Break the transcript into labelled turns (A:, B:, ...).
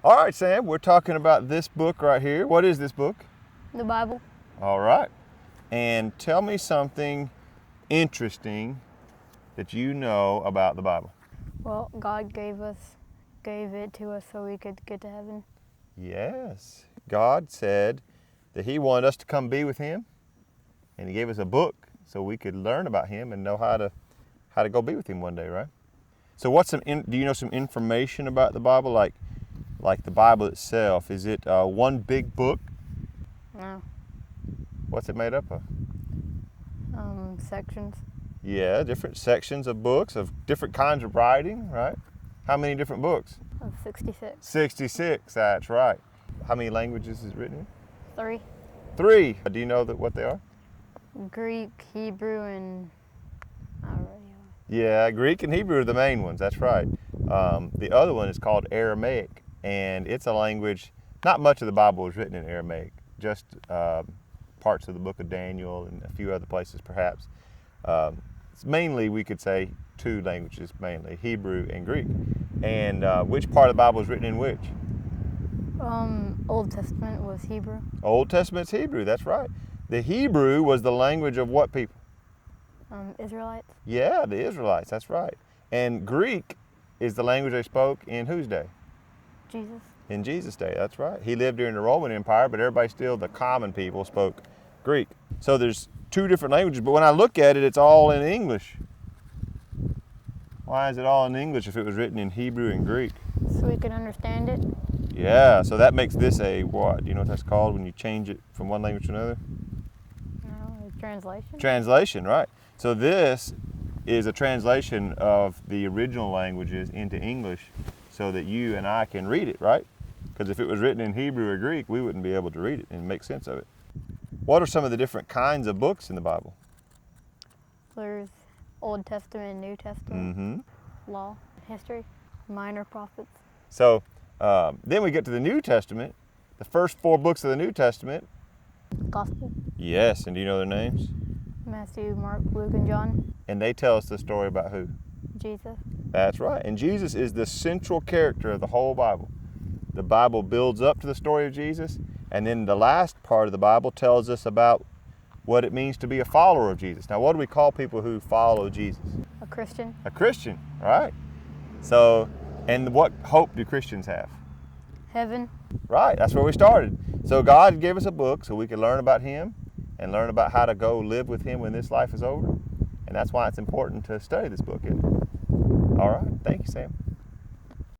A: All right, Sam, we're talking about this book right here. What is this book?
B: The Bible.
A: All right. And tell me something interesting that you know about the Bible.
B: Well, God gave it to us so we could get to heaven.
A: Yes. God said that He wanted us to come be with Him, and He gave us a book so we could learn about Him and know how to go be with Him one day, right? So do you know some information about the Bible, like the Bible itself? Is it one big book?
B: No.
A: What's it made up of?
B: Sections.
A: Yeah, different sections of books of different kinds of writing, right? How many different books?
B: Of 66.
A: 66, that's right. How many languages is it written in?
B: 3.
A: 3. Do you know what they are?
B: Greek, Hebrew, and I don't really know.
A: Yeah, Greek and Hebrew are the main ones, that's right. The other one is called Aramaic, and it's a language, not much of the Bible is written in Aramaic, just parts of the book of Daniel and a few other places perhaps. It's mainly, we could say, 2 languages mainly, Hebrew and Greek. And which part of the Bible is written in which?
B: Old Testament was Hebrew.
A: Old Testament's Hebrew, that's right. The Hebrew was the language of what people?
B: Israelites.
A: Yeah, the Israelites, that's right. And Greek is the language they spoke in whose day?
B: Jesus.
A: In Jesus' day, that's right. He lived during the Roman Empire, but everybody still, the common people, spoke Greek. So there's 2 different languages, but when I look at it, it's all in English. Why is it all in English if it was written in Hebrew and Greek?
B: So we can understand it.
A: Yeah, so that makes this a what? Do you know what that's called when you change it from one language to another?
B: No, a translation.
A: Translation, right. So this is a translation of the original languages into English so that you and I can read it, right? Because if it was written in Hebrew or Greek, we wouldn't be able to read it and make sense of it. What are some of the different kinds of books in the Bible?
B: There's Old Testament and New Testament.
A: Mm-hmm.
B: Law, history, minor prophets.
A: So then we get to the New Testament. The first 4 books of the New Testament.
B: Gospel.
A: Yes, and do you know their names?
B: Matthew, Mark, Luke, and John.
A: And they tell us the story about who?
B: Jesus.
A: That's right. And Jesus is the central character of the whole Bible. The Bible builds up to the story of Jesus, and then the last part of the Bible tells us about what it means to be a follower of Jesus. Now, what do we call people who follow Jesus?
B: A Christian.
A: A Christian, right? So, and what hope do Christians have?
B: Heaven.
A: Right, that's where we started. So God gave us a book so we could learn about Him and learn about how to go live with Him when this life is over. And that's why it's important to study this book, isn't it? All right, thank you, Sam.